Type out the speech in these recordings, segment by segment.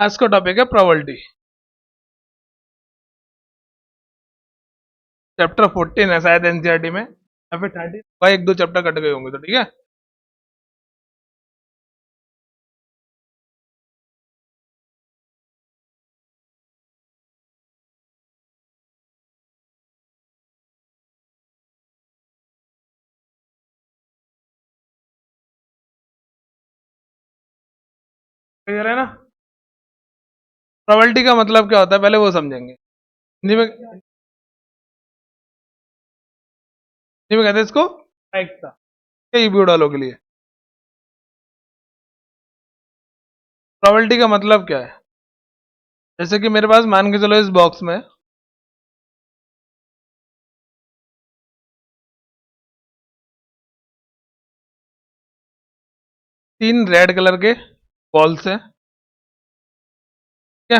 आज का टॉपिक है प्रोबेबिलिटी। चैप्टर 14 है शायद एनसीईआरटी में, या फिर 30 भाई, एक दो चैप्टर कट गए होंगे तो ठीक है। क्लियर है ना? प्रोबेबिलिटी का मतलब क्या होता है पहले वो समझेंगे। हिंदी में कहते हैं इसको प्रायिकता, ये भी वालों के लिए। प्रोबेबिलिटी का मतलब क्या है? जैसे कि मेरे पास मान के चलो इस बॉक्स में तीन रेड कलर के बॉल्स हैं, क्या?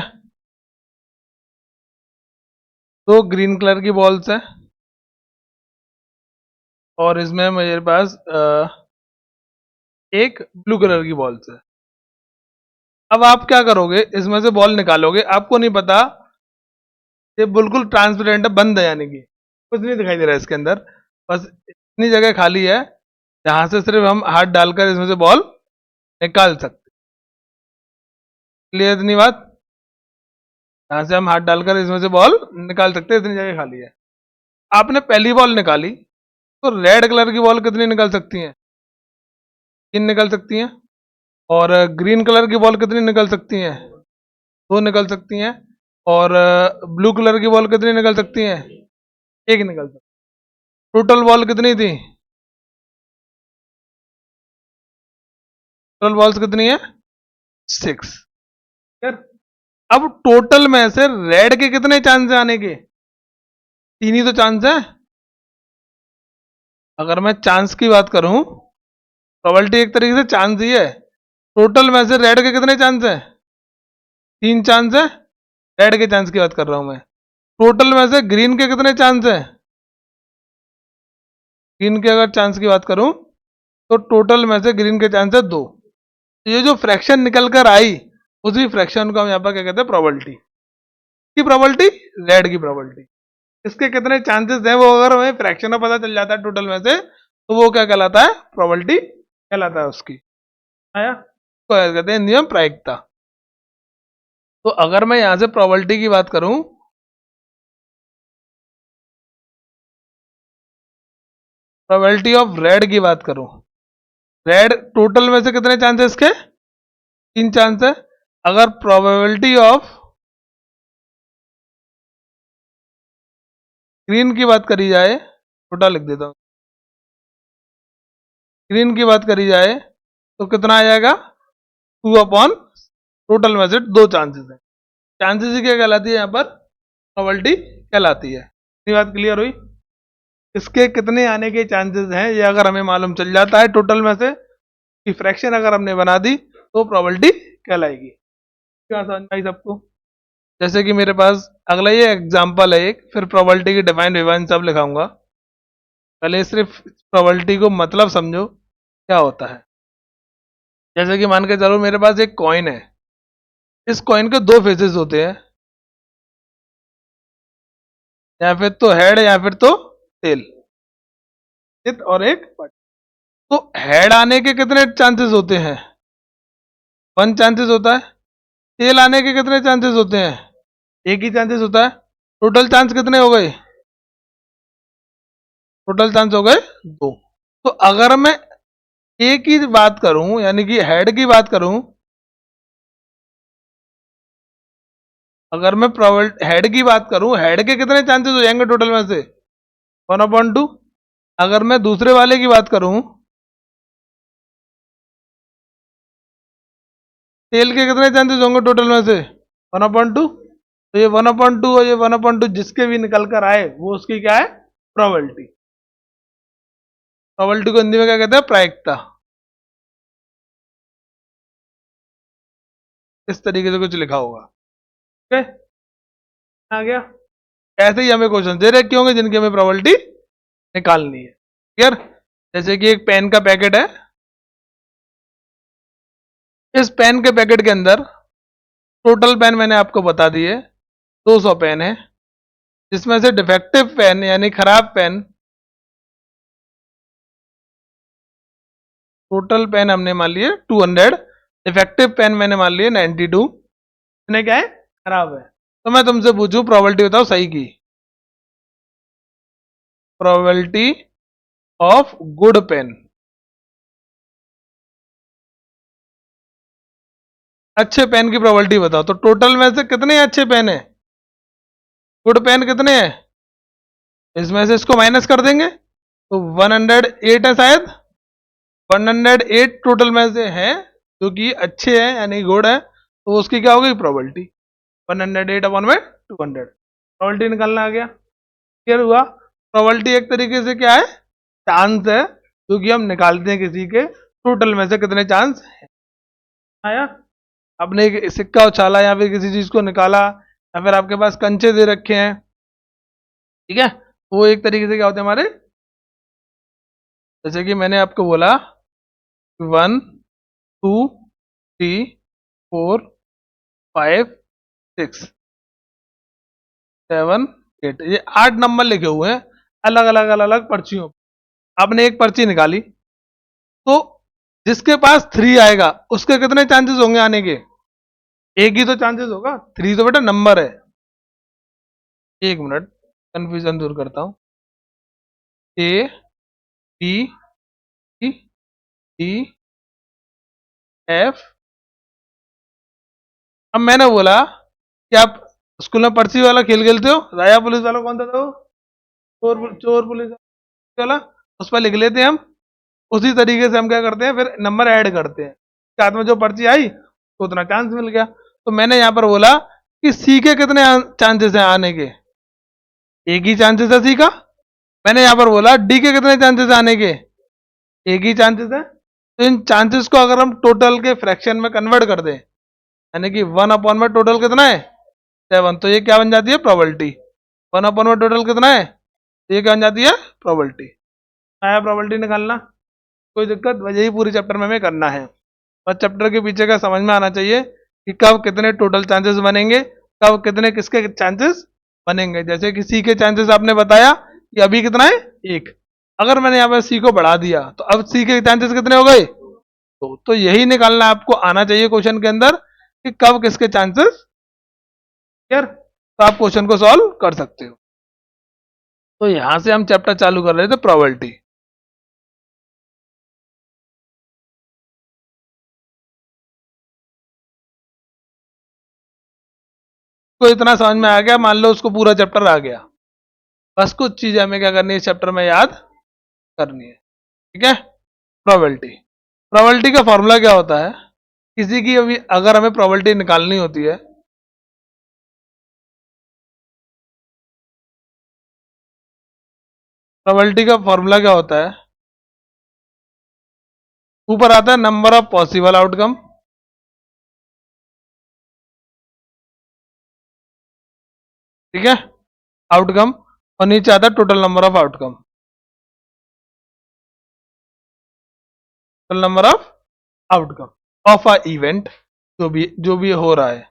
दो ग्रीन कलर की बॉल्स हैं और इसमें मेरे पास एक ब्लू कलर की बॉल्स है। अब आप क्या करोगे, इसमें से बॉल निकालोगे, आपको नहीं पता, ये बिल्कुल ट्रांसपेरेंट है, बंद है, यानी कि कुछ नहीं दिखाई दे रहा है इसके अंदर, बस इतनी जगह खाली है जहां से सिर्फ हम हाथ डालकर इसमें से बॉल निकाल सकते। क्लियर इतनी बात? यहां से हम हाथ डालकर इसमें से बॉल निकाल सकते हैं, इतनी जगह खाली है। आपने पहली बॉल निकाली तो रेड कलर की बॉल कितनी निकल सकती हैं? तीन निकल सकती हैं। और ग्रीन कलर की बॉल कितनी निकल सकती हैं? दो निकल सकती हैं। और ब्लू कलर की बॉल कितनी निकल सकती हैं? एक निकल सकती। टोटल बॉल कितनी थी? टोटल बॉल्स कितनी है? 6। अब टोटल में से रेड के कितने चांस है आने के? तीन ही तो चांस है। अगर मैं चांस की बात करूं, प्रोबेबिलिटी एक तरीके से चांस ही है। टोटल में से रेड के कितने चांस है? तीन चांस है। रेड के चांस की बात कर रहा हूं मैं। टोटल में से ग्रीन के कितने चांस है? ग्रीन के अगर चांस की बात करूं तो टोटल में से ग्रीन के चांस है दो। ये जो फ्रैक्शन निकल कर आई, उसी फ्रैक्शन को हम यहाँ पर क्या कहते हैं? प्रोबेबिलिटी की प्रोबेबिलिटी, रेड की प्रोबेबिलिटी। इसके कितने चांसेस हैं वो अगर हमें फ्रैक्शन में पता चल जाता है टोटल में से, तो वो क्या कहलाता है? प्रोबेबिलिटी कहलाता है उसकी। आया? तो कहते हैं नियम प्रायिकता। तो अगर मैं यहां से प्रोबेबिलिटी की बात करूं, प्रोबेबिलिटी ऑफ रेड की बात करूं, रेड टोटल में से कितने चांसेस के? तीन चांस है। अगर प्रोबेबिलिटी ऑफ ग्रीन की बात करी जाए, छोटा लिख देता हूं, ग्रीन की बात करी जाए तो कितना आ जाएगा? 2 अपॉन टोटल में से दो चांसेस है। चांसेस ही क्या कहलाती है यहाँ पर? प्रोबेबिलिटी कहलाती है। इतनी बात क्लियर हुई? इसके कितने आने के चांसेस हैं ये अगर हमें मालूम चल जाता है टोटल में से, कि फ्रैक्शन अगर हमने बना दी, तो प्रोबेबिलिटी कहलाएगी। क्या समझ में आई सबको? जैसे कि मेरे पास अगला ये एग्जांपल है एक, फिर प्रोबेबिलिटी की डिफाइन विवाइन सब लिखाऊंगा। पहले सिर्फ प्रोबेबिलिटी को मतलब समझो क्या होता है। जैसे कि मान के चलो मेरे पास एक कॉइन है, इस कॉइन के दो फेसेस होते हैं, या फिर तो हेड या फिर तो टेल, और एक पट। तो हेड आने के कितने चांसेस होते हैं? वन चांसेस होता है। टेल आने के कितने चांसेस होते हैं? एक ही चांसेस होता है। टोटल चांस कितने हो गए? टोटल चांस हो गए दो। तो अगर मैं ए की बात करूं, यानी कि हेड की बात करूं, अगर मैं हेड की बात करूं, हेड के कितने चांसेस हो जाएंगे टोटल में से? 1/2। अगर मैं दूसरे वाले की बात करूं, टेल के कितने चांसेस होंगे टोटल में से? 1/2। तो ये 1/2 और ये 1/2 जिसके भी निकल कर आए वो उसकी क्या है? प्रोबेबिलिटी। प्रोबेबिलिटी को हिंदी में क्या कहते हैं? प्रायिकता। इस तरीके से कुछ लिखा होगा। ओके, आ गया? ऐसे ही हमें क्वेश्चन दे रहे क्यों होंगे जिनकी हमें प्रोबेबिलिटी निकालनी है। क्लियर? जैसे कि एक पेन का पैकेट है, इस पेन के पैकेट के अंदर टोटल पेन मैंने आपको बता दिए 200 पेन है, जिसमें से डिफेक्टिव पेन यानी खराब पेन, टोटल पेन हमने मान लिए 200, डिफेक्टिव पेन मैंने मान लिए 92, इतने क्या है, खराब है। तो मैं तुमसे पूछूं प्रोबेबिलिटी बताओ सही की, प्रोबेबिलिटी ऑफ गुड पेन, अच्छे पेन की प्रोबेबिलिटी बताओ। तो टोटल में से कितने अच्छे पेन है, गुड पेन कितने हैं, इसमें से इसको माइनस कर देंगे तो 108 है शायद, 108 टोटल में से है जो कि अच्छे हैं यानी गुड है, तो उसकी क्या होगी प्रोबेबिलिटी, 108 अपॉन में 200, प्रोबेबिलिटी निकालना आ गया। क्लियर हुआ। प्रोबेबिलिटी एक तरीके से क्या है, चांस है जो कि हम निकालते हैं किसी के टोटल में से कितने चांस है। आया, आपने एक सिक्का उछाला या फिर किसी चीज को निकाला या फिर आपके पास कंचे दे रखे हैं, ठीक है, वो एक तरीके से क्या होते हैं हमारे, जैसे कि मैंने आपको बोला 1 2 3 4 5 6 7 8, ये 8 नंबर लिखे हुए हैं अलग अलग अलग अलग पर्चियों। आपने एक पर्ची निकाली तो जिसके पास 3 आएगा उसके कितने चांसेस होंगे आने के, एक ही तो चांसेस होगा, 3 तो बेटा नंबर है। एक मिनट कंफ्यूजन दूर करता हूं, A B C D F. अब मैंने बोला कि आप स्कूल में पर्ची वाला खेल खेलते हो, राया पुलिस वाला कौन था वो, चोर चोर पुलिस वाला, उस पर लिख लेते हैं हम। उसी तरीके से हम क्या करते हैं फिर नंबर ऐड करते हैं, साथ में जो पर्ची आई तो उतना चांस मिल गया। तो मैंने यहां पर बोला कि सी के कितने चांसेस हैं आने के, एक ही चांसेस है सी का। मैंने यहां पर बोला डी के कितने चांसेस आने के, एक ही चांसेस है। तो इन चांसेस को अगर हम टोटल के फ्रैक्शन में कन्वर्ट कर दें, यानी कि 1 अपॉन में टोटल कितना है 7, तो ये क्या बन जाती है प्रोबेबिलिटी। 1 अपॉन में टोटल कितना है, तो ये क्या बन जाती है प्रोबेबिलिटी। आया प्रोबेबिलिटी निकालना, कोई दिक्कत, वजह ही पूरी चैप्टर में हमें करना है। और चैप्टर के पीछे का समझ में आना चाहिए कि कब कितने टोटल चांसेस बनेंगे, कब कितने किसके चांसेस बनेंगे। जैसे कि सी के चांसेस आपने बताया कि अभी कितना है एक, अगर मैंने यहाँ पर सी को बढ़ा दिया तो अब सी के चांसेस कितने हो गए, तो यही निकालना आपको आना चाहिए क्वेश्चन के अंदर कि कब किसके चांसेस। क्लियर, तो आप क्वेश्चन को सॉल्व कर सकते हो। तो यहां से हम चैप्टर चालू कर रहे थे प्रोबेबिलिटी। को इतना समझ में आ गया, मान लो उसको पूरा चैप्टर आ गया, बस कुछ चीजें हमें क्या करनी है इस चैप्टर में याद करनी है। ठीक है, प्रोबेबिलिटी, प्रोबेबिलिटी का फॉर्मूला क्या होता है, किसी की अभी अगर हमें प्रोबेबिलिटी निकालनी होती है, प्रोबेबिलिटी का फॉर्मूला क्या होता है, ऊपर आता है नंबर ऑफ पॉसिबल आउटकम, ठीक है, आउटकम, और नीचे आता है total number of outcome, total number of outcome of a event, जो भी हो रहा है।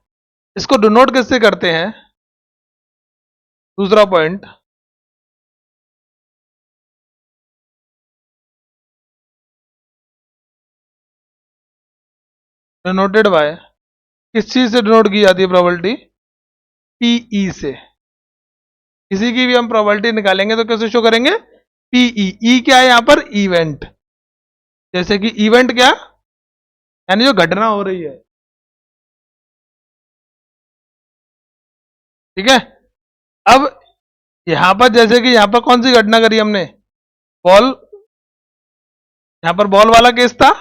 इसको डिनोट किससे करते हैं, दूसरा पॉइंट, डिनोटेड बाय, किस चीज से डिनोट की जाती है प्रोबेबिलिटी, पीई से। किसी की भी हम प्रोबेबिलिटी निकालेंगे तो कैसे शो करेंगे, पीई, ई क्या है यहां पर इवेंट, जैसे कि इवेंट क्या, यानी जो घटना हो रही है, ठीक है। अब यहां पर जैसे कि यहां पर कौन सी घटना करी हमने, बॉल, यहां पर बॉल वाला केस था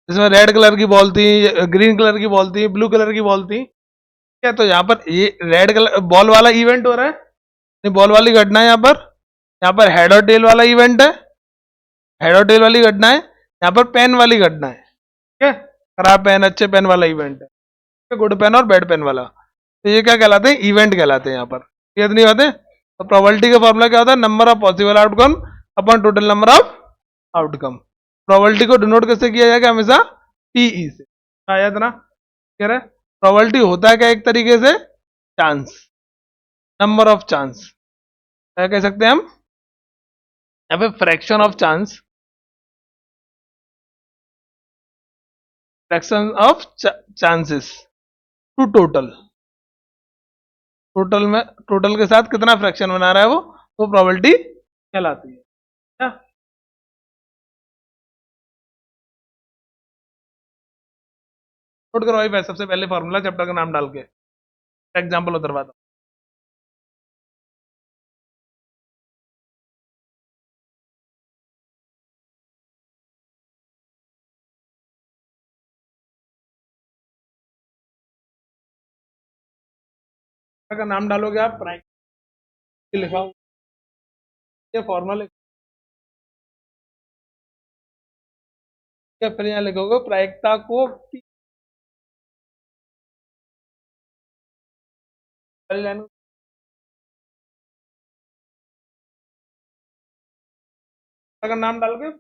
जिसमें रेड कलर की बॉल थी, ग्रीन कलर की बॉल थी, ब्लू कलर की बॉल थी, ठीक है। तो यहाँ पर ये रेड कलर बॉल वाला इवेंट हो रहा है, नहीं बॉल वाली घटना है यहाँ पर हेड और टेल वाला इवेंट है, हेड और टेल वाली घटना है, यहाँ पर पेन वाली घटना है, ठीक है, खराब पेन अच्छे पेन वाला इवेंट है, गुड पेन और बैड पेन वाला। तो ये क्या कहलाते हैं, इवेंट कहलाते हैं यहाँ पर, ये नहीं बातें। तो प्रोबेबिलिटी का फॉर्मूला क्या होता है, number of possible outcome upon total number of outcome. Probability को डिनोट कैसे किया जाएगा, हमेशा पीई से, आया था ना, कह रहे प्रोबेबिलिटी होता है क्या एक तरीके से? चांस, नंबर ऑफ चांस, क्या कह सकते हैं हम यहाँ पे? Fraction of chance, fraction of chances to total. Total में, टोटल के साथ कितना फ्रैक्शन बना रहा है वो प्रोबेबिलिटी कहलाती है क्या? नोट करो भाई, सबसे पहले फॉर्मूला चैप्टर का नाम डाल के एग्जाम्पल उतरवा दो। का नाम डालोगे आप, प्राइम लिखा ये फॉर्मूला, फिर यहाँ लिखोगे प्रायिकता को पहली लाइन का नाम डाल के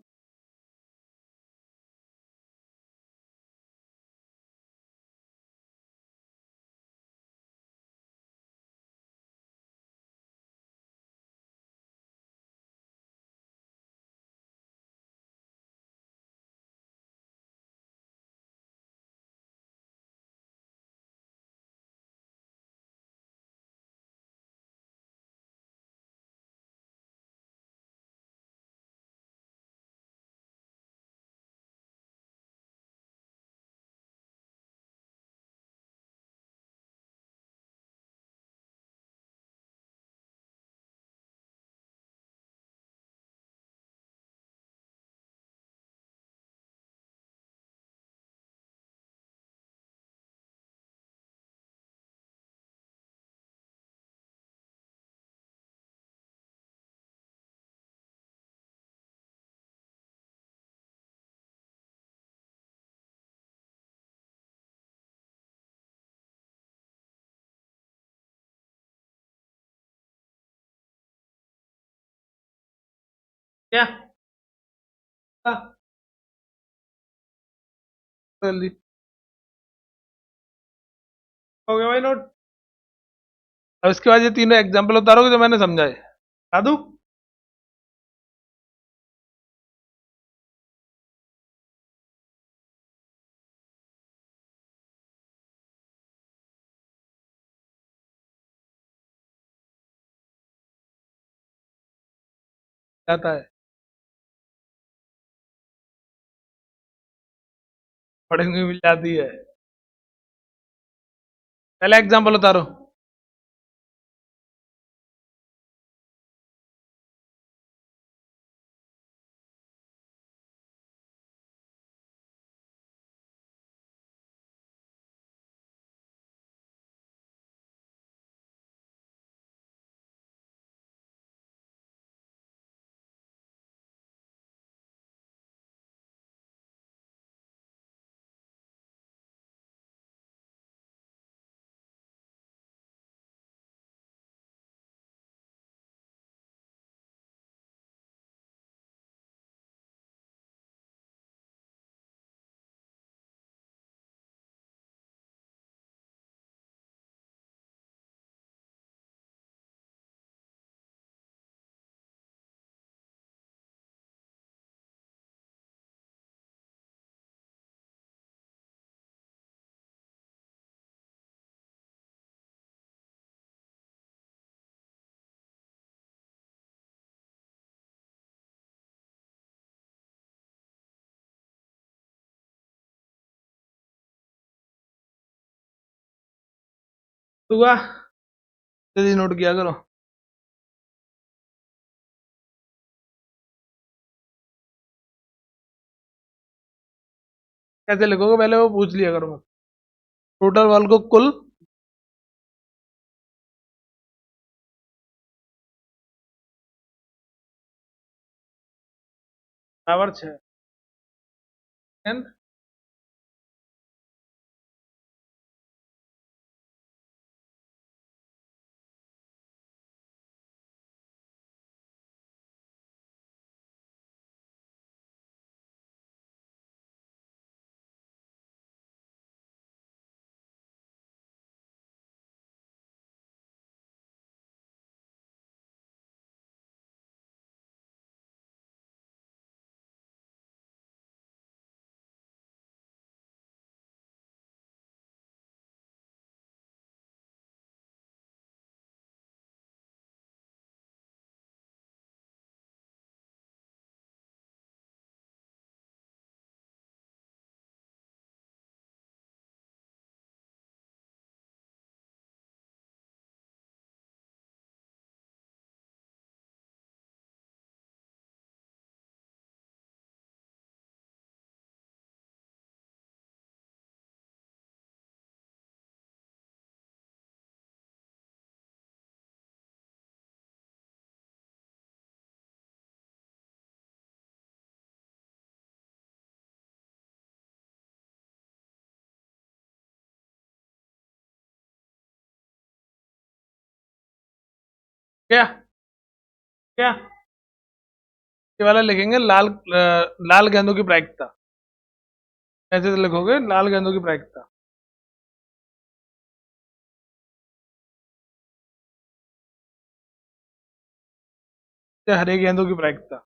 क्या? हाँ, जल्दी हो गया भाई नोट। अब इसके बाद ये तीनों एग्जाम्पल उतारोगे जो मैंने समझाए, बता दूं? जाता है, पढ़ने में मिल जाती है। पहला एग्जाम्पल उतारो। हुआ, जल्दी नोट किया करो। कैसे लिखोगे पहले वो पूछ लिया करो मत। टोटल बॉल को कुल बराबर 6, क्या क्या ये वाला लिखेंगे, लाल गेंदों की प्रायिकता। ऐसे लिखोगे, लाल गेंदों की प्रायिकता। हरे गेंदों की प्रायिकता।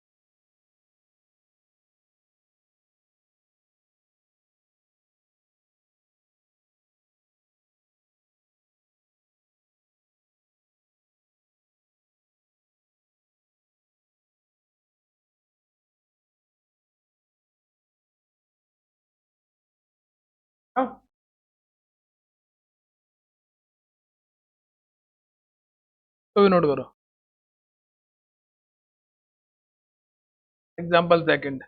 हाँ, तो भी नोट करो। Example second.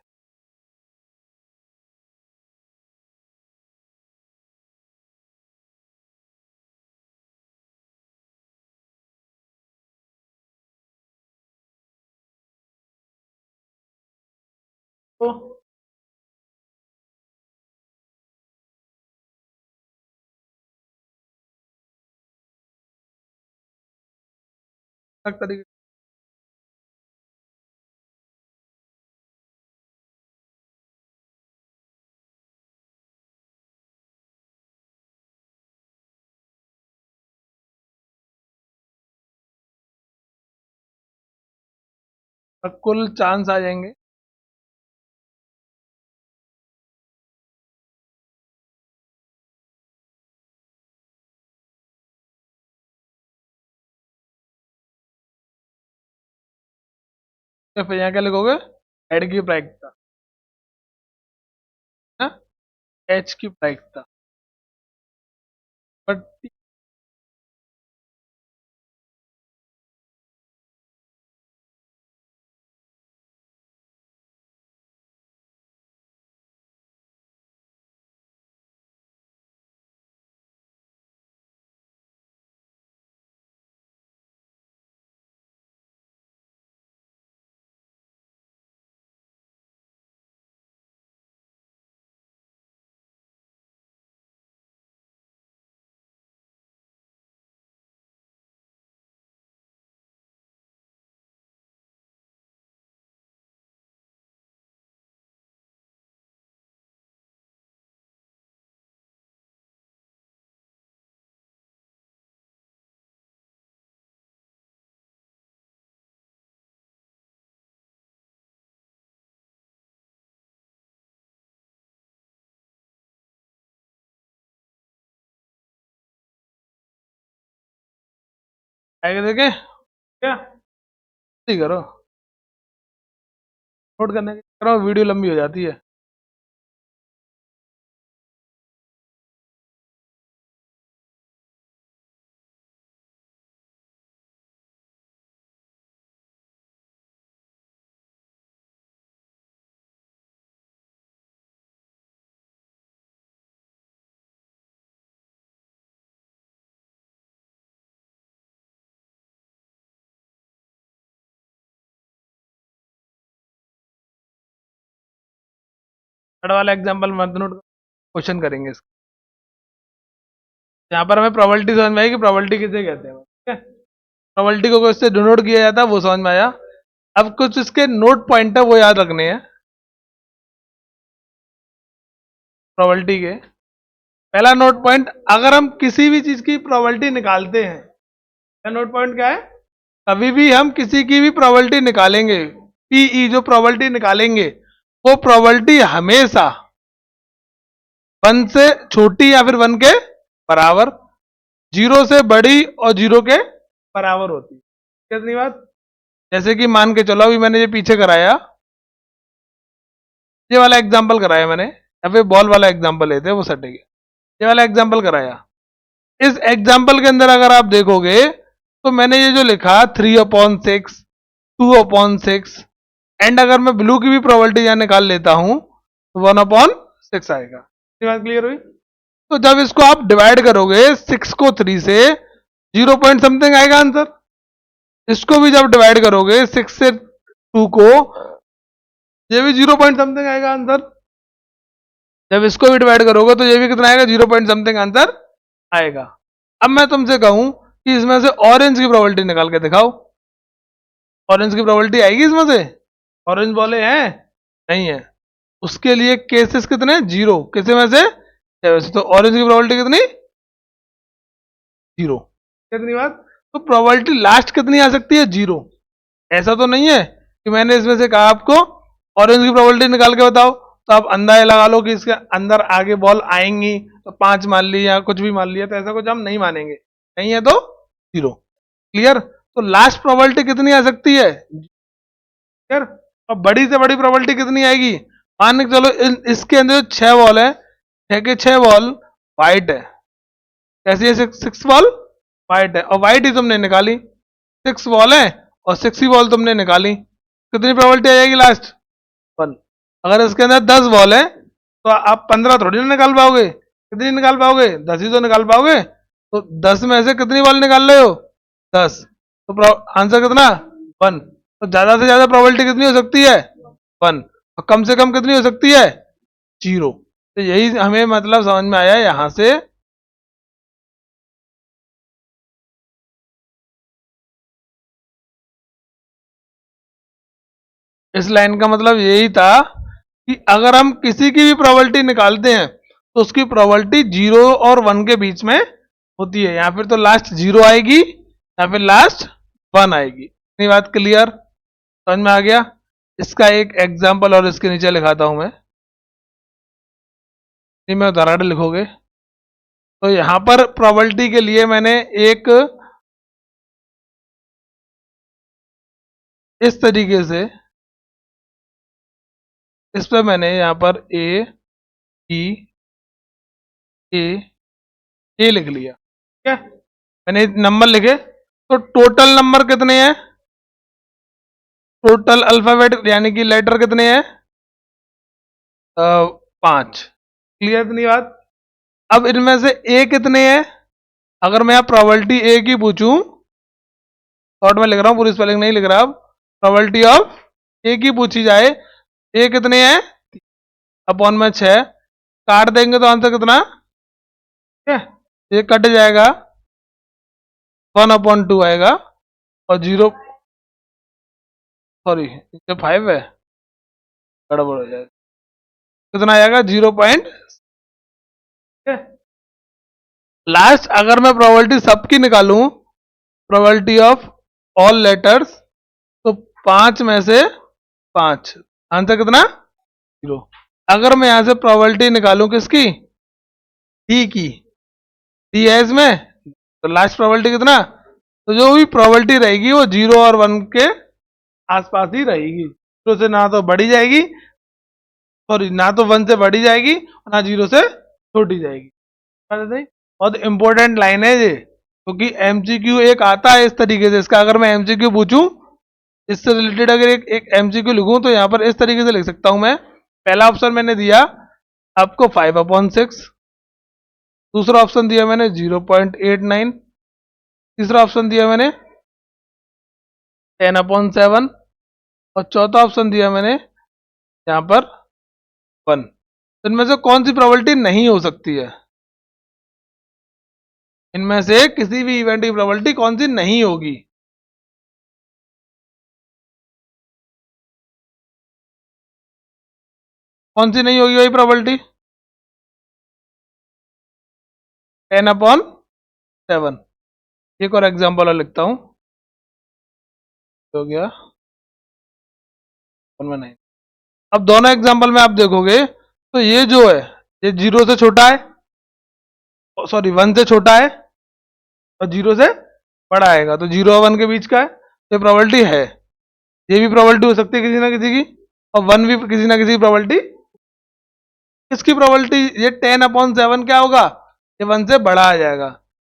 तो अलग तरीके कुल चांस आ जाएंगे। तो फिर यहाँ क्या लिखोगे? हेड की प्रायिकता है, एच की प्रायिकता। बट आगे देखे क्या, नहीं करो, नोट करने की करो, वीडियो लंबी हो जाती है। थर्ड वाला एग्जाम्पल मत नोट, क्वेश्चन करेंगे इसका। यहाँ पर हमें प्रोबेबिलिटी समझ में आई कि प्रोबेबिलिटी किसे कहते हैं, ठीक है। प्रोबेबिलिटी को इससे डिनोट किया जाता है, वो समझ में आया। अब कुछ इसके नोट पॉइंट है, वो याद रखने हैं प्रोबेबिलिटी के। पहला नोट पॉइंट, अगर हम किसी भी चीज की प्रोबेबिलिटी निकालते हैं, पहला नोट पॉइंट क्या है? कभी भी हम किसी की भी प्रोबेबिलिटी निकालेंगे, पीई जो प्रोबेबिलिटी निकालेंगे, वो प्रोबेबिलिटी हमेशा 1 से छोटी या फिर 1 के बराबर, 0 से बड़ी और 0 के बराबर होती है। कितनी बात? जैसे कि मान के चलो, अभी मैंने ये पीछे कराया, ये वाला एग्जाम्पल कराया मैंने, या फिर बॉल वाला एग्जाम्पल लेते हैं, वो सटेगा। ये वाला एग्जाम्पल कराया। इस एग्जाम्पल के अंदर अगर आप देखोगे, तो मैंने ये जो लिखा 3/6, 2/6, एंड अगर मैं ब्लू की भी प्रोबेबिलिटी यहाँ निकाल लेता हूं तो 1/6 आएगा। ये बात क्लियर हुई? तो जब इसको आप डिवाइड करोगे 6 को 3 से, 0 पॉइंट समथिंग आएगा आंसर। इसको भी जब डिवाइड करोगे 6 से 2 को, ये भी 0 पॉइंट समथिंग आएगा आंसर। जब इसको भी डिवाइड करोगे तो ये भी कितना आएगा? 0 पॉइंट समथिंग आंसर आएगा। अब मैं तुमसे कहूं कि इसमें से ऑरेंज की प्रोबेबिलिटी निकाल के दिखाओ, ऑरेंज की प्रोबेबिलिटी आएगी इसमें से? ऑरेंज बॉले हैं? नहीं है। उसके लिए केसेस कितने? 0। किसे में से? 7 से। तो ऑरेंज की प्रोबेबिलिटी कितनी? 0। कितनी बात? तो प्रोबेबिलिटी लास्ट कितनी आ सकती है? 0। ऐसा तो नहीं है कि मैंने इसमें से कहा आपको ऑरेंज की प्रोबेबिलिटी निकाल के बताओ, तो आप अंदाजा लगा लो कि इसके अंदर आगे बॉल आएंगी, तो 5 मान ली या कुछ भी मान लिया, तो ऐसा कुछ हम नहीं मानेंगे। नहीं है तो 0। क्लियर? तो लास्ट प्रोबेबिलिटी कितनी आ सकती है? क्लियर? और बड़ी से बड़ी प्रोबेबिलिटी कितनी आएगी? मान के चलो इसके अंदर जो 6 बॉल है, 6 के 6 बॉल वाइट है। कैसी है? 6 बॉल वाइट है, और वाइट ही तुमने निकाली। 6 बॉल है और 6 ही बॉल तुमने निकाली, कितनी प्रोबेबिलिटी आ जाएगी लास्ट? 1। अगर इसके अंदर 10 बॉल है तो आप 15 थोड़ी ना निकाल पाओगे। कितनी निकाल पाओगे? 10 ही तो निकाल पाओगे। तो 10 में से कितनी बॉल निकाल रहे हो? 10। तो आंसर कितना? 1। तो ज्यादा से ज्यादा प्रोबेबिलिटी कितनी हो सकती है? 1। और कम से कम कितनी हो सकती है? 0। तो यही हमें मतलब समझ में आया यहां से। इस लाइन का मतलब यही था कि अगर हम किसी की भी प्रोबेबिलिटी निकालते हैं तो उसकी प्रोबेबिलिटी 0 और 1 के बीच में होती है। या फिर तो लास्ट 0 आएगी या फिर लास्ट 1 आएगी। इतनी बात क्लियर? समझ में आ गया? इसका एक एग्जांपल और इसके नीचे लिखाता हूं मैं, में उदाहरण लिखोगे तो यहां पर प्रोबेबिलिटी के लिए मैंने एक इस तरीके से, इस पर मैंने यहां पर ए बी ए ए लिख लिया। ठीक है? मैंने नंबर लिखे, तो टोटल नंबर कितने हैं? टोटल अल्फाबेट यानी कि लेटर कितने हैं? 5। क्लियर इतनी बात? अब इनमें से ए कितने हैं? अगर मैं प्रोबेबिलिटी ए की पूछूं, शॉर्ट में लिख रहा हूं, पूरी स्पेलिंग नहीं लिख रहा, अब प्रोबेबिलिटी ऑफ ए की पूछी जाए, ए कितने हैं? अपॉन में 6, काट देंगे तो आंसर कितना? ठीक है, ये कट जाएगा, 1/2 आएगा, और 0, सॉरी ये 5 है, गड़बड़ हो जाएगा, कितना आएगा? 0. लास्ट अगर मैं प्रोबेबिलिटी सबकी निकालूं, प्रोबेबिलिटी ऑफ ऑल लेटर्स, तो 5 में से 5, आंसर कितना? 0। अगर मैं यहां से प्रोबेबिलिटी निकालूं किसकी? डी की, डी है इसमें, तो लास्ट प्रोबेबिलिटी कितना? तो जो भी प्रोबेबिलिटी रहेगी वो 0 और 1 के आसपास ही रहेगी। 0 से ना तो बढ़ी जाएगी, सॉरी ना तो 1 से बढ़ी जाएगी और ना 0 से छोटी जाएगी। बहुत इंपॉर्टेंट लाइन है ये, क्योंकि एमसीक्यू एक आता है इस तरीके से। इसका अगर मैं एमसीक्यू पूछूं, इससे रिलेटेड अगर एक एमसीक्यू लिखूं, तो यहां पर इस तरीके से लिख सकता हूं मैं। पहला ऑप्शन मैंने दिया आपको 5/6, दूसरा ऑप्शन दिया मैंने 0.89, तीसरा ऑप्शन दिया मैंने 10/7, और चौथा ऑप्शन दिया मैंने यहां पर 1। तो इनमें से कौन सी प्रोबेबिलिटी नहीं हो सकती है? इनमें से किसी भी इवेंट की प्रोबेबिलिटी कौन सी नहीं होगी? कौन सी नहीं होगी वही प्रोबेबिलिटी? 10/7। एक और एग्जांपल और लिखता हूं, हो गया 1/9। अब दोनों एग्जांपल में आप देखोगे तो ये जो है ये 0 से छोटा है, सॉरी 1 से छोटा है, और 0 से बड़ा आएगा, तो 0 और 1 के बीच का है, तो ये प्रोबेबिलिटी है। ये भी प्रोबेबिलिटी हो सकती है किसी ना किसी की, और 1 भी किसी ना किसी की प्रोबेबिलिटी। इसकी प्रोबेबिलिटी ये 10/7 क्या होगा? ये 1 से बड़ा आ जाएगा।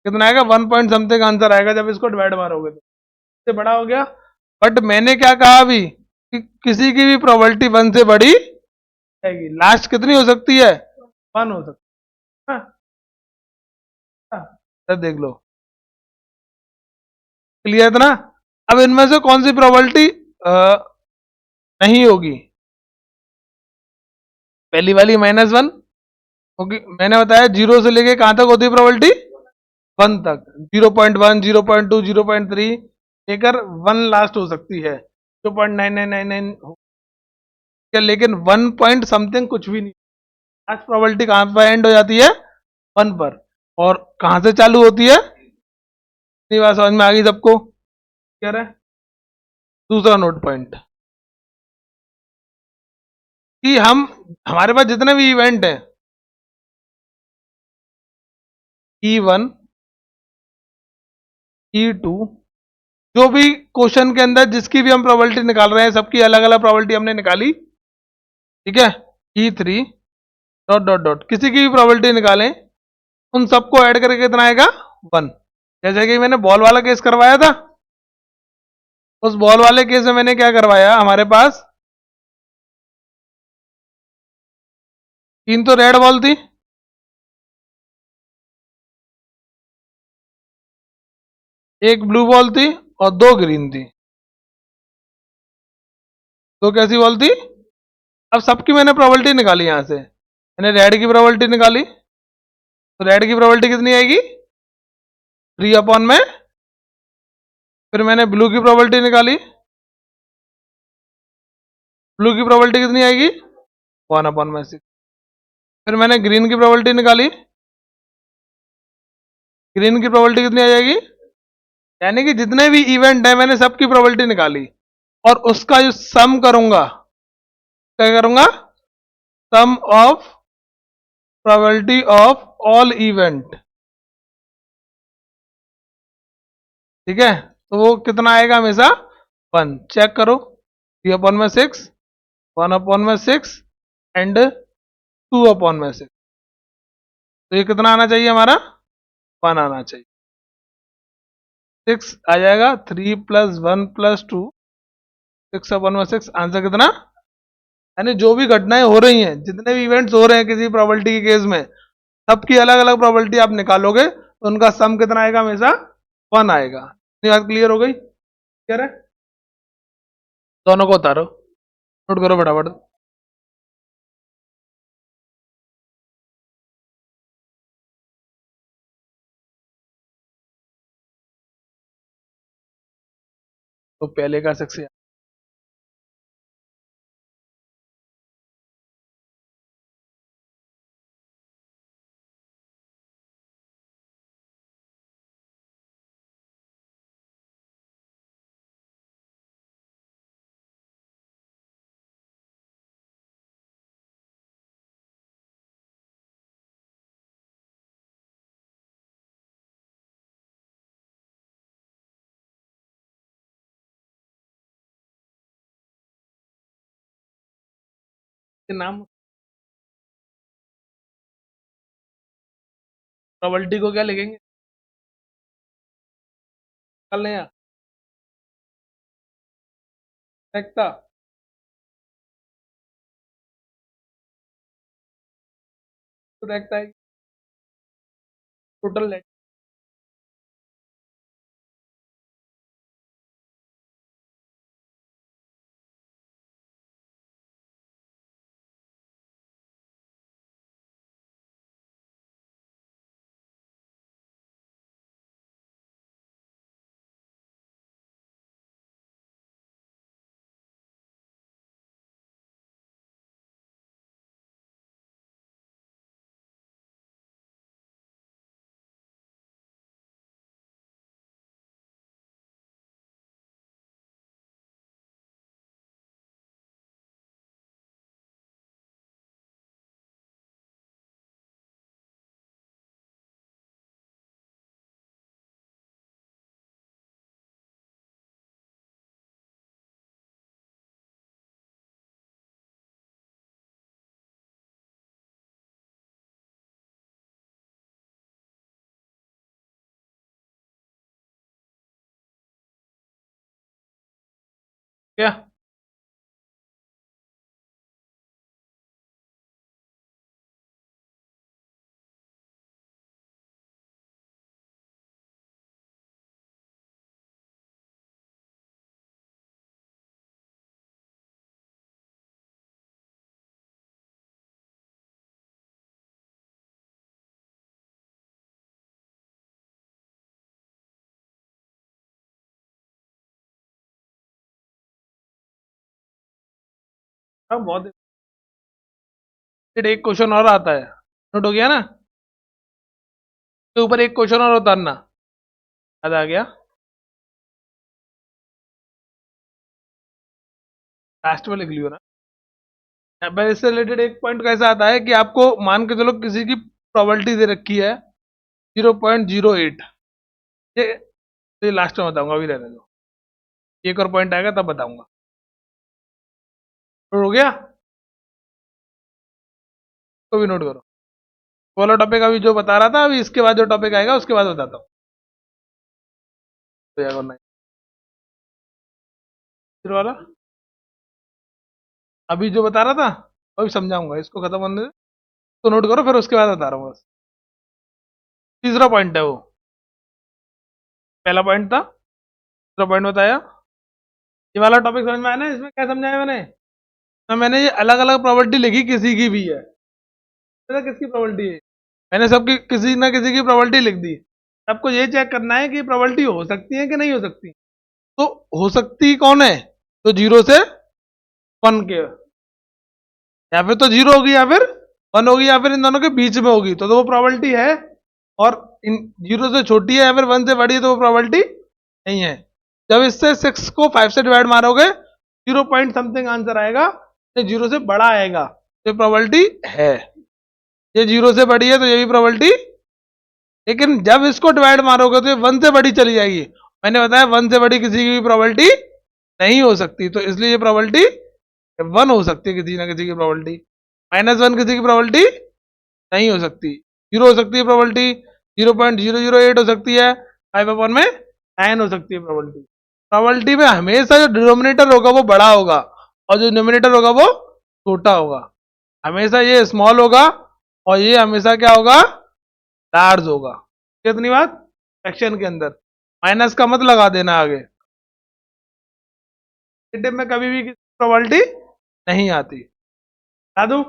कितना आएगा? 1 पॉइंट समथिंग आंसर आएगा जब इसको डिवाइड मारोगे तो। इससे बड़ा हो गया। बट मैंने क्या कहा अभी कि किसी की भी प्रोबेबिलिटी 1 से बड़ी जाएगी। लास्ट कितनी हो सकती है? 1 हो सकती है। हाँ, देख लो, क्लियर है ना? अब इनमें से कौन सी प्रोबेबिलिटी नहीं होगी? पहली वाली -1, क्योंकि मैंने बताया 0 से लेके कहां तक होती है प्रोबेबिलिटी? 1 तक। 0.1, 0.2, 0.3, लेकर 1 लास्ट हो सकती है, 2.9999 हो क्या, लेकिन 1 पॉइंट समथिंग कुछ भी नहीं। लास्ट प्रोबेबिलिटी कहाँ पर एंड हो जाती है? 1 पर। और कहाँ से चालू होती है? इतनी बात समझ में आ गई सबको? क्या रहा है दूसरा नोट पॉइंट, कि हमारे पास जितने भी इवेंट हैं, E1, E2, जो भी क्वेश्चन के अंदर जिसकी भी हम प्रोबेबिलिटी निकाल रहे हैं, सबकी अलग अलग प्रोबेबिलिटी हमने निकाली, ठीक है। E3 डॉट डॉट डॉट, किसी की भी प्रोबेबिलिटी निकालें, उन सबको ऐड करके कितना आएगा? 1। जैसे कि मैंने बॉल वाला केस करवाया था, उस बॉल वाले केस में मैंने क्या करवाया, हमारे पास 3 तो रेड बॉल थी, एक ब्लू बॉल थी, और 2 ग्रीन थी। 2 कैसी बॉल थी? अब सबकी मैंने प्रोबेबिलिटी निकाली, यहां से मैंने रेड की प्रोबेबिलिटी निकाली, तो रेड की प्रोबेबिलिटी कितनी आएगी? 3 अपॉन में, फिर मैंने ब्लू की प्रोबेबिलिटी निकाली, ब्लू की प्रोबेबिलिटी कितनी आएगी? 1 अपॉन में 6। फिर मैंने ग्रीन की प्रोबेबिलिटी निकाली, ग्रीन की प्रोबेबिलिटी कितनी आ जाएगी? यानी कि जितने भी इवेंट है मैंने सबकी प्रोबेबिलिटी निकाली, और उसका जो सम करूंगा, क्या करूंगा? Sum of probability of all event, ठीक है। तो वो कितना आएगा हमेशा? 1। चेक करो, 3 अपॉन में 6, 1 अपॉन में 6, एंड 2 अपॉन में 6। तो ये कितना आना चाहिए हमारा? 1 आना चाहिए। 6 आ जाएगा, 3 प्लस 1 प्लस 2, 6 अपॉन में 6, आंसर कितना? यानी जो भी घटनाएं हो रही हैं, जितने भी इवेंट्स हो रहे हैं किसी प्रोबेबिलिटी के केस में, सबकी अलग अलग प्रोबेबिलिटी आप निकालोगे, तो उनका सम कितना आएगा? हमेशा 1 आएगा। ये बात क्लियर हो गई? क्लियर है? दोनों को उतारो, नोट करो फटाफट। तो पहले का 6के नाम, प्रोबेबिलिटी को क्या लिखेंगे? कल नहीं देखता, तो देखता है टोटल क्या? अब बहुत एक क्वेश्चन और आता है, नोट हो गया ना? के ऊपर एक क्वेश्चन और उतारना, याद आ गया? लास्ट में लिख लियो ना। यहाँ पर इससे रिलेटेड एक पॉइंट कैसा आता है कि आपको मान के चलो किसी की प्रोबेबिलिटी दे रखी है 0.08, ये लास्ट में बताऊंगा, अभी रहने दो, एक और पॉइंट आएगा तब बताऊंगा। नोट हो गया? तो भी नोट करो। वाला टॉपिक अभी जो बता रहा था, अभी इसके बाद जो टॉपिक आएगा उसके बाद बताता हूँ। तो यार, फिर वाला अभी जो बता रहा था अभी समझाऊंगा, इसको खत्म करने दे। तो नोट करो, फिर उसके बाद बता रहा हूँ बस। तीसरा पॉइंट है वो, पहला पॉइंट था, तीसरा पॉइंट बताया। ये वाला टॉपिक समझ में आया ना? इसमें क्या समझाया मैंने? तो मैंने ये अलग अलग प्रॉपर्टी लिखी, किसी की भी है, पता किसकी प्रॉपर्टी है? मैंने सबकी किसी ना किसी की प्रॉपर्टी लिख दी। आपको ये चेक करना है कि प्रॉपर्टी हो सकती है कि नहीं हो सकती। तो हो सकती कौन है? तो 0 से 1 के, या फिर तो 0 होगी या फिर 1 होगी, या फिर इन दोनों के बीच में होगी, तो वो प्रॉपर्टी है। और इन 0 से छोटी है या फिर 1 से बड़ी है तो वो प्रॉपर्टी नहीं है। जब इससे 6 को 5 से डिवाइड मारोगे 0 पॉइंट समथिंग आंसर आएगा, तो 0 से बड़ा आएगा तो ये प्रॉपर्टी है। ये 0 से बड़ी है तो ये भी प्रॉपर्टी, लेकिन जब इसको डिवाइड मारोगे तो ये 1 से बड़ी चली जाएगी। मैंने बताया 1 से बड़ी किसी की भी प्रॉपर्टी नहीं हो सकती, तो इसलिए ये प्रॉपर्टी 1 हो सकती है, किसी ना किसी की प्रॉपर्टी। -1 किसी की प्रॉपर्टी नहीं हो सकती। 0 हो सकती है प्रॉपर्टी, 0.008 हो सकती है, 5/9 हो सकती है प्रॉपर्टी। प्रॉपर्टी में हमेशा जो डिनोमिनेटर होगा वो बड़ा होगा और जो न्यूमिनेटर होगा वो छोटा होगा। हमेशा ये स्मॉल होगा और ये हमेशा क्या होगा? लार्ज होगा। कितनी बात सेक्शन के अंदर माइनस का मत लगा देना आगे, नेगेटिव में कभी भी प्रोबेबिलिटी नहीं आती। बता दूं?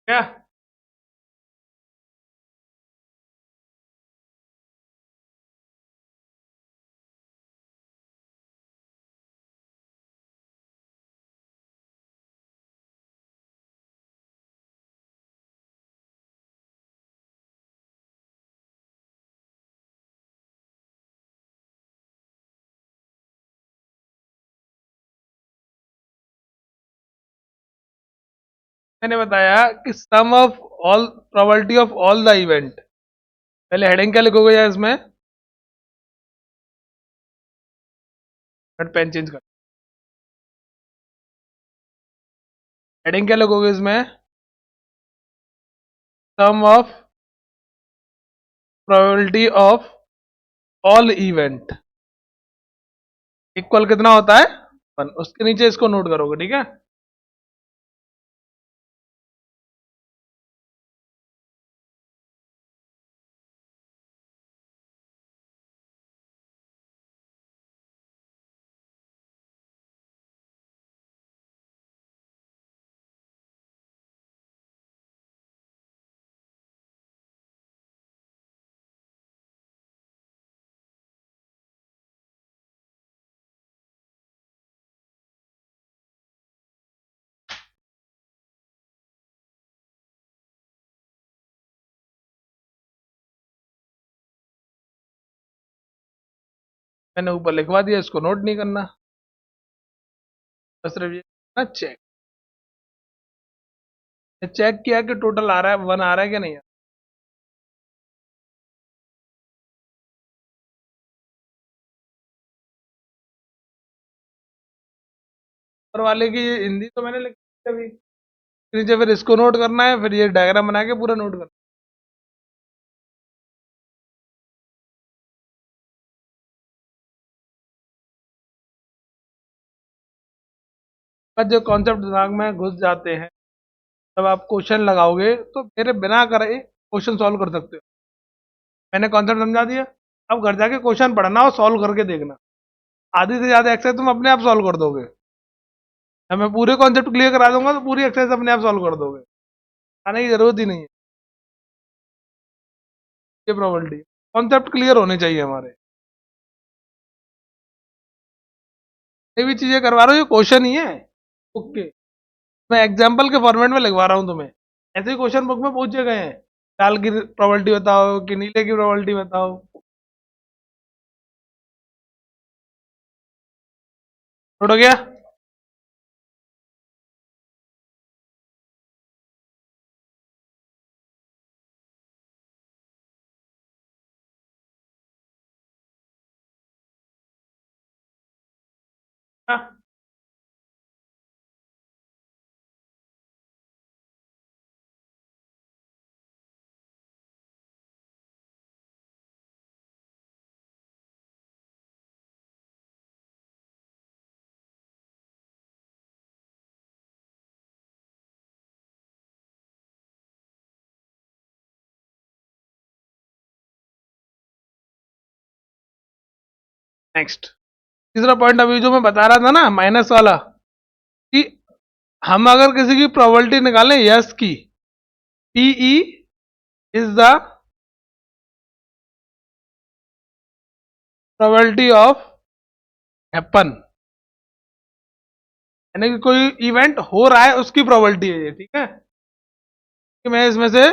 क्या? मैंने बताया कि sum of all probability of all the event. पहले हेडिंग क्या लिखोगे यार इसमें? पेन चेंज कर, हेडिंग क्या लिखोगे इसमें? Sum of probability of all event equal कितना होता है? 1। उसके नीचे इसको नोट करोगे, ठीक है? मैंने ऊपर लिखवा दिया, इसको नोट नहीं करना। बस सिर्फ ये ना चेक, चेक किया कि टोटल आ रहा है 1 आ रहा है कि नहीं। ऊपर वाले की हिंदी तो मैंने लिखी अभी, नीचे फिर इसको नोट करना है, फिर ये डायग्राम बना के पूरा नोट करना है। जो कॉन्सेप्ट दिमाग में घुस जाते हैं, जब आप क्वेश्चन लगाओगे तो मेरे बिना करे क्वेश्चन सॉल्व कर सकते हो। मैंने कॉन्सेप्ट समझा दिया, अब घर जाके क्वेश्चन पढ़ना और सॉल्व करके देखना, आधी से ज्यादा एक्सरसाइज तुम अपने आप सॉल्व कर दोगे। मैं पूरे कॉन्सेप्ट क्लियर करा दूंगा तो पूरी एक्सरसाइज अपने आप सॉल्व कर दोगे, आने की जरूरत ही नहीं है। ये प्रोबेबिलिटी, कॉन्सेप्ट क्लियर होने चाहिए हमारे। ये भी चीजें करवा रहा हूँ, ये क्वेश्चन ही है। ओके, मैं एग्जाम्पल के फॉर्मेट में लिखवा रहा हूँ तुम्हें, ऐसे ही क्वेश्चन बुक में पूछे गए हैं। लाल की प्रोबेबिलिटी बताओ कि नीले की प्रोबेबिलिटी बताओ। नोट हो गया। नेक्स्ट, तीसरा पॉइंट अभी जो मैं बता रहा था ना माइनस वाला, कि हम अगर किसी की प्रोबेबिलिटी निकालें यस की, P E is the probability of happen, यानी कि कोई इवेंट हो रहा है उसकी प्रोबेबिलिटी है ये, ठीक है। कि मैं इसमें से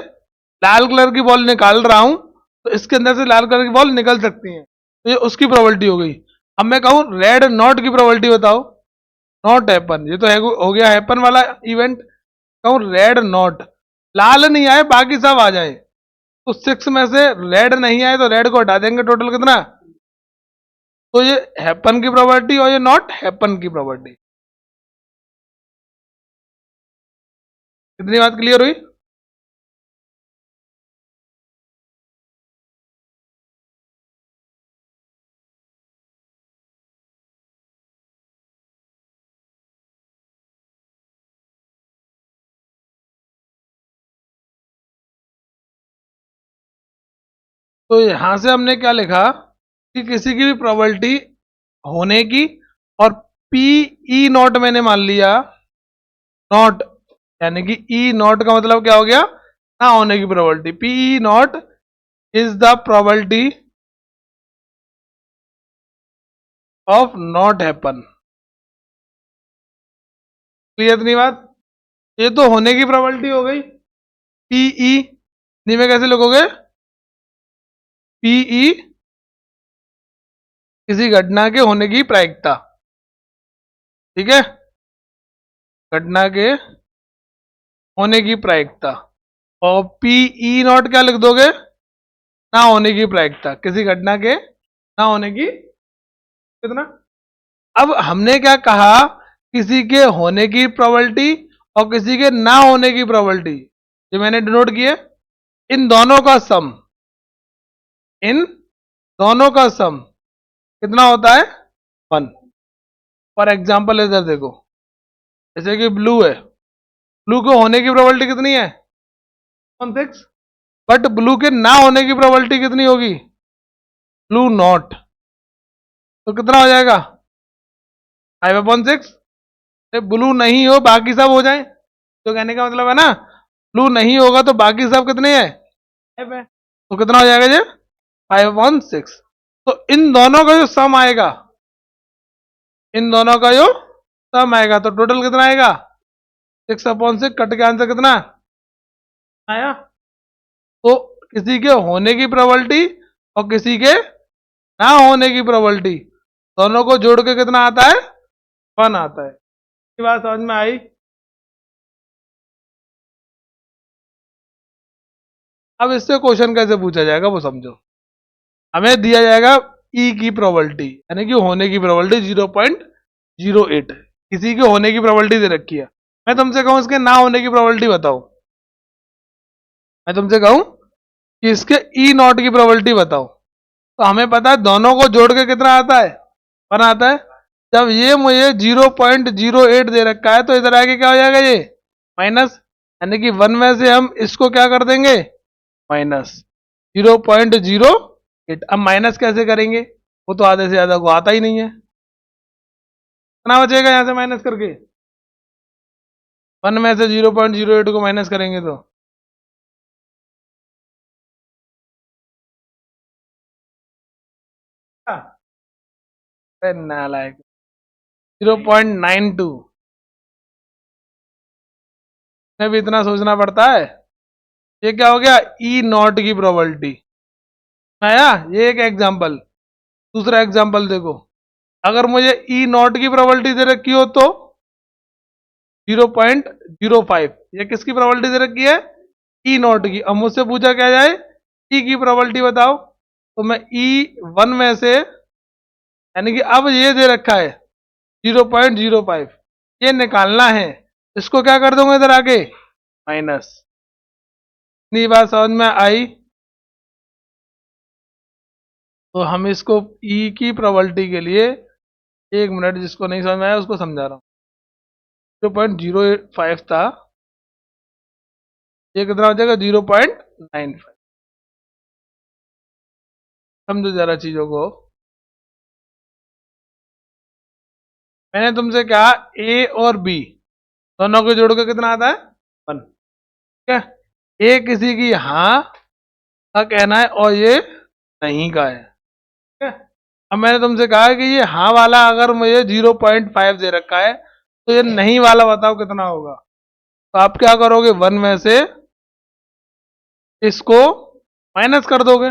लाल कलर की बॉल निकाल रहा हूं तो इसके अंदर से लाल कलर की बॉल निकल सकती है, तो ये उसकी प्रोबेबिलिटी हो गई। अब मैं कहूं रेड नॉट की प्रोबेबिलिटी बताओ, नॉट हैपन, ये तो हो गया हैपन वाला इवेंट। कहूं रेड नॉट, लाल नहीं आए बाकी सब आ जाए, तो 6 में से रेड नहीं आए तो रेड को हटा देंगे, टोटल कितना। तो ये हैपन की प्रोबेबिलिटी और ये नॉट हैपन की प्रोबेबिलिटी। कितनी बात क्लियर हुई। तो यहां से हमने क्या लिखा कि किसी की भी प्रोबेबिलिटी होने की, और पी ई नॉट मैंने मान लिया नॉट, यानी कि ई नॉट का मतलब क्या हो गया, ना होने की probability. P E not is the probability of not happen. Clear नहीं बात। ये तो होने की प्रोबेबिलिटी हो गई, पीई, नहीं में कैसे लिखोगे, पीई किसी घटना के होने की प्रायिकता, ठीक है, घटना के होने की प्रायिकता। और पीई नॉट क्या लिख दोगे, ना होने की प्रायिकता, किसी घटना के ना होने की कितना। अब हमने क्या कहा, किसी के होने की प्रोबेबिलिटी और किसी के ना होने की प्रोबेबिलिटी, जो मैंने डिनोट किए, इन दोनों का सम, इन दोनों का सम कितना होता है, 1। फॉर एग्जाम्पल इधर देखो, जैसे कि ब्लू है, ब्लू के होने की प्रोबेबिलिटी कितनी है, 6, बट ब्लू के ना होने की प्रोबेबिलिटी कितनी होगी, ब्लू नॉट, तो कितना हो जाएगा 5/6। ब्लू नहीं हो बाकी सब हो जाए, तो कहने का मतलब है ना, ब्लू नहीं होगा तो बाकी सब कितने हैं, 5 है, तो कितना हो जाएगा ये 5/6। तो इन दोनों का जो सम आएगा, इन दोनों का जो सम आएगा, तो टोटल कितना आएगा 6/6, कट के आंसर कितना आया। तो किसी के होने की प्रोबेबिलिटी और किसी के ना होने की प्रोबेबिलिटी दोनों को जोड़ के कितना आता है, 1 आता है। ये बात समझ में आई? अब इससे क्वेश्चन कैसे पूछा जाएगा वो समझो। हमें दिया जाएगा ई की प्रोबेबिलिटी, यानी कि होने की प्रोबेबिलिटी 0.08, किसी के होने की प्रोबेबिलिटी दे रखी है। मैं तुमसे कहूं इसके ना होने की प्रोबेबिलिटी बताओ, मैं तुमसे कहूं कि इसके ई नॉट की प्रोबेबिलिटी बताओ, तो हमें पता है दोनों को जोड़ के कितना आता है, 1 आता है। जब ये मुझे 0.08 दे रखा है तो इधर आके क्या हो जाएगा, ये माइनस, यानी कि 1 में से हम इसको क्या कर देंगे, माइनस 0.08। अब माइनस कैसे करेंगे, वो तो आधे से ज्यादा को आता ही नहीं है। कितना बचेगा यहां से माइनस करके, 1 में से 0.08 को माइनस करेंगे तो नालायक 0.92 में भी इतना सोचना पड़ता है। ये क्या हो गया, ई नॉट की प्रोबेबिलिटी आया, ये एक एग्जांपल। दूसरा एग्जांपल देखो, अगर मुझे ई नॉट की प्रोबेबिलिटी दे रखी हो तो 0.05, ये किसकी प्रोबेबिलिटी दे रखी है, ई नॉट की। अब मुझसे पूछा क्या जाए, ई की प्रोबेबिलिटी बताओ, तो मैं ई 1 में से, यानी कि अब ये दे रखा है 0.05, ये निकालना है, इसको क्या कर दूंगा इधर आके, माइनस। इतनी बात समझ में आई? तो हम इसको ई की प्रोबेबिलिटी के लिए, एक मिनट, जिसको नहीं समझ में आया उसको समझा रहा हूँ। 0.05 था, ये कितना हो जाएगा, 0.95। समझो जरा चीजों को। मैंने तुमसे कहा ए और बी दोनों को जोड़ के कितना आता है, 1, ठीक है। ए किसी की हाँ का कहना है और ये नहीं का है, ठीक है। अब मैंने तुमसे कहा कि ये हाँ वाला अगर मुझे 0.5 दे रखा है तो ये नहीं वाला बताओ कितना होगा। तो आप क्या करोगे, 1 में से इसको माइनस कर दोगे।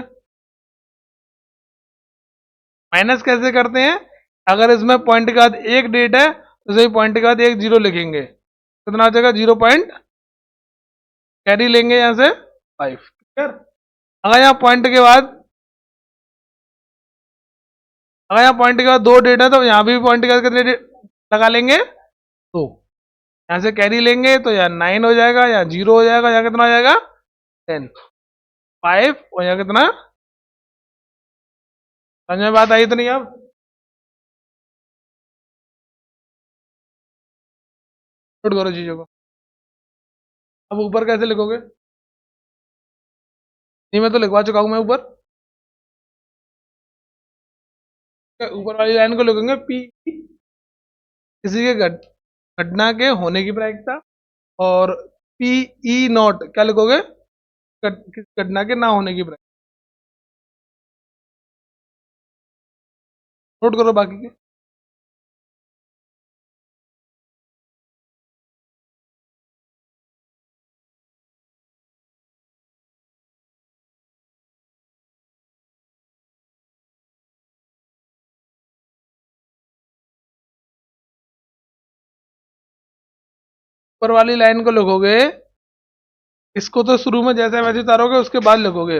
माइनस कैसे करते हैं, अगर इसमें पॉइंट के बाद एक डेट है तो सही पॉइंट के बाद एक जीरो लिखेंगे, कितना आ जाएगा, 0. कैरी लेंगे यहां से 5, ठीक है। अगर यहाँ पॉइंट के बाद, अगर यहाँ पॉइंट के बाद दो डेट है तो यहाँ भी पॉइंट के बाद कितने डेट लगा लेंगे, तो यहाँ से कैरी लेंगे तो यहाँ 9 हो जाएगा, यहाँ 0 हो जाएगा, यहाँ कितना हो जाएगा, 10, 5, और यहाँ कितना, समझ में बात आई तो नहीं अब? नोट करो चीजों को। अब ऊपर कैसे लिखोगे, नहीं मैं तो लिखवा चुका हूं मैं ऊपर, ऊपर वाली लाइन को लिखेंगे पी, किसी के घटना के होने की प्रायिकता, और पी ई नॉट क्या लिखोगे, किस घटना के ना होने की प्रायिकता। नोट करो बाकी के। ऊपर वाली लाइन को लिखोगे, इसको तो शुरू में जैसे वैसे उतारोगे, उसके बाद लिखोगे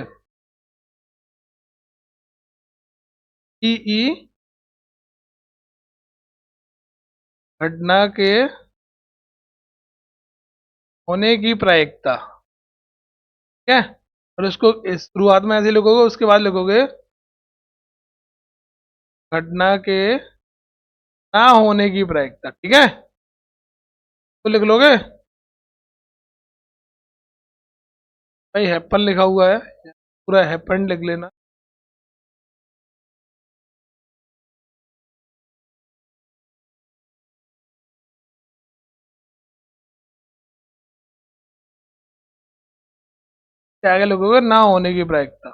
पी ई घटना के होने की प्रायिकता, ठीक है। और इसको इस शुरुआत में ऐसे लिखोगे, उसके बाद लिखोगे घटना के ना होने की प्रायिकता, ठीक है। तो लिख लोगे, भाई हैपन लिखा हुआ है, पूरा हैपन लिख लेना। क्या आगे लिखोगे, ना होने की प्रायिकता,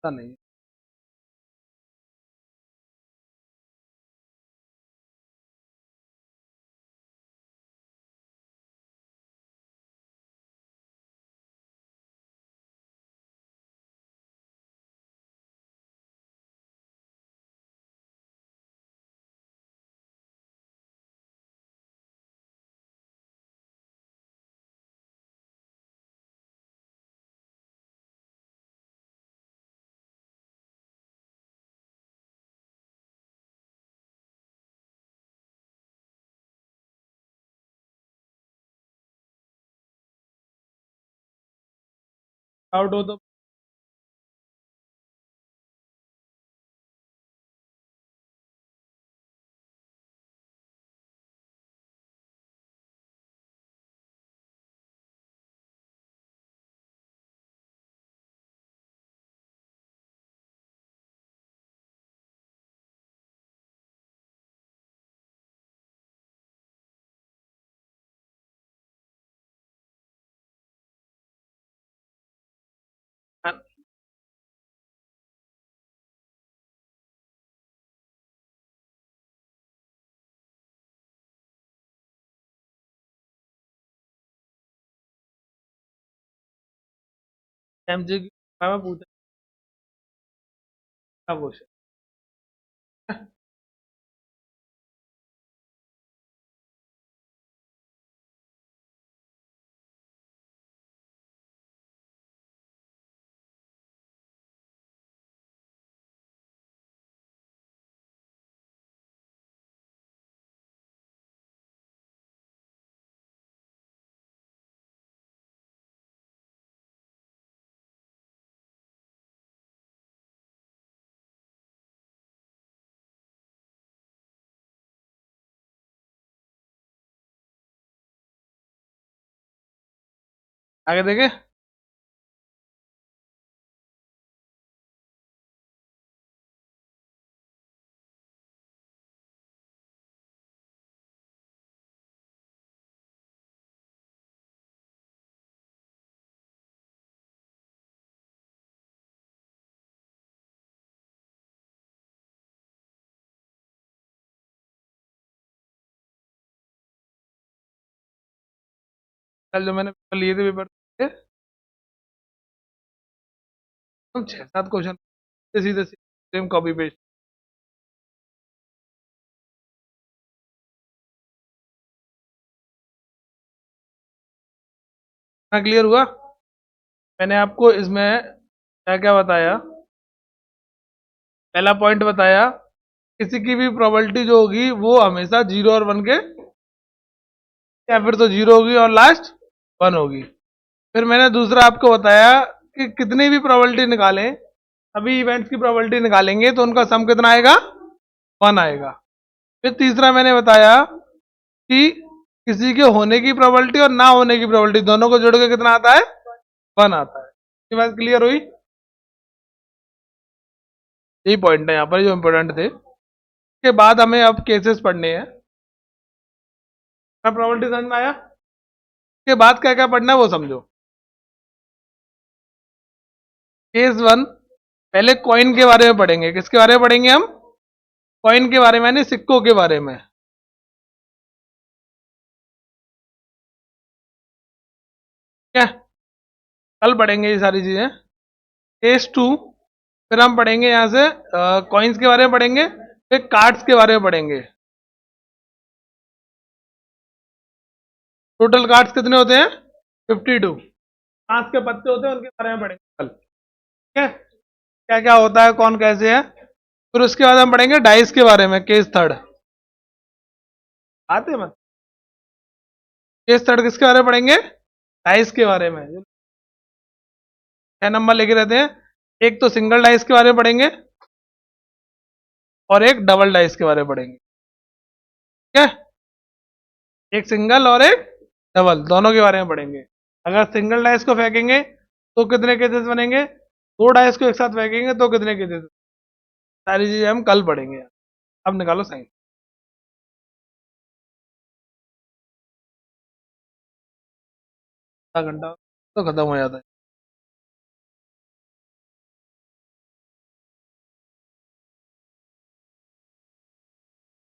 ऐसा नहीं। आउट हो तो एमसीक्यू में पूछा क्वेश्चन। आगे देखे। कल जो मैंने पेपर लिए थे पेपर थे, तो 6-7 क्वेश्चन सीधे सीधे सेम कॉपी पेस्ट। क्लियर हुआ। मैंने आपको इसमें क्या क्या बताया। पहला पॉइंट बताया, किसी की भी प्रोबेबिलिटी जो होगी वो हमेशा 0 और 1 के, या फिर तो 0 होगी और लास्ट 1 होगी। फिर मैंने दूसरा आपको बताया कि कितनी भी प्रोबेबिलिटी निकालें, सभी इवेंट्स की प्रोबेबिलिटी निकालेंगे तो उनका सम कितना आएगा, 1 आएगा। फिर तीसरा मैंने बताया कि किसी के होने की प्रोबेबिलिटी और ना होने की प्रोबेबिलिटी दोनों को जोड़ के कितना आता है, 1 आता है। ये बात क्लियर हुई। यही पॉइंट है यहाँ पर जो इंपॉर्टेंट थे। इसके बाद हमें अब केसेस पढ़ने हैं। प्रोबेबिलिटी समझ में आया। इसके बाद क्या क्या पढ़ना है वो समझो। केस 1, पहले कॉइन के बारे में पढ़ेंगे। किसके बारे में पढ़ेंगे हम, कॉइन के बारे में, यानी सिक्कों के बारे में। क्या, कल पढ़ेंगे ये सारी चीजें। केस 2, फिर हम पढ़ेंगे यहां से कॉइन्स के बारे में पढ़ेंगे, फिर कार्ड्स के बारे में पढ़ेंगे। टोटल कार्ड्स कितने होते हैं, 52। कांच के पत्ते होते हैं, उनके बारे में पढ़ेंगे कल। ठीक है, क्या क्या होता है, कौन कैसे है। फिर उसके बाद हम पढ़ेंगे डाइस के बारे में, केस 3। आते मत। केस 3 किसके बारे में पढ़ेंगे, डाइस के बारे में। 6 नंबर लेके रहते हैं। एक तो सिंगल डाइस के बारे में पढ़ेंगे और एक डबल डाइस के बारे में पढ़ेंगे। ठीक है, एक सिंगल और एक डबल, दोनों के बारे में पढ़ेंगे। अगर सिंगल डाइस को फेंकेंगे तो कितने केसेस बनेंगे, दो डाइस को एक साथ फेंकेंगे तो कितने केसेस। सारी चीजें हम कल पढ़ेंगे। अब निकालो साइन। आधा घंटा तो खत्म हो जाता है।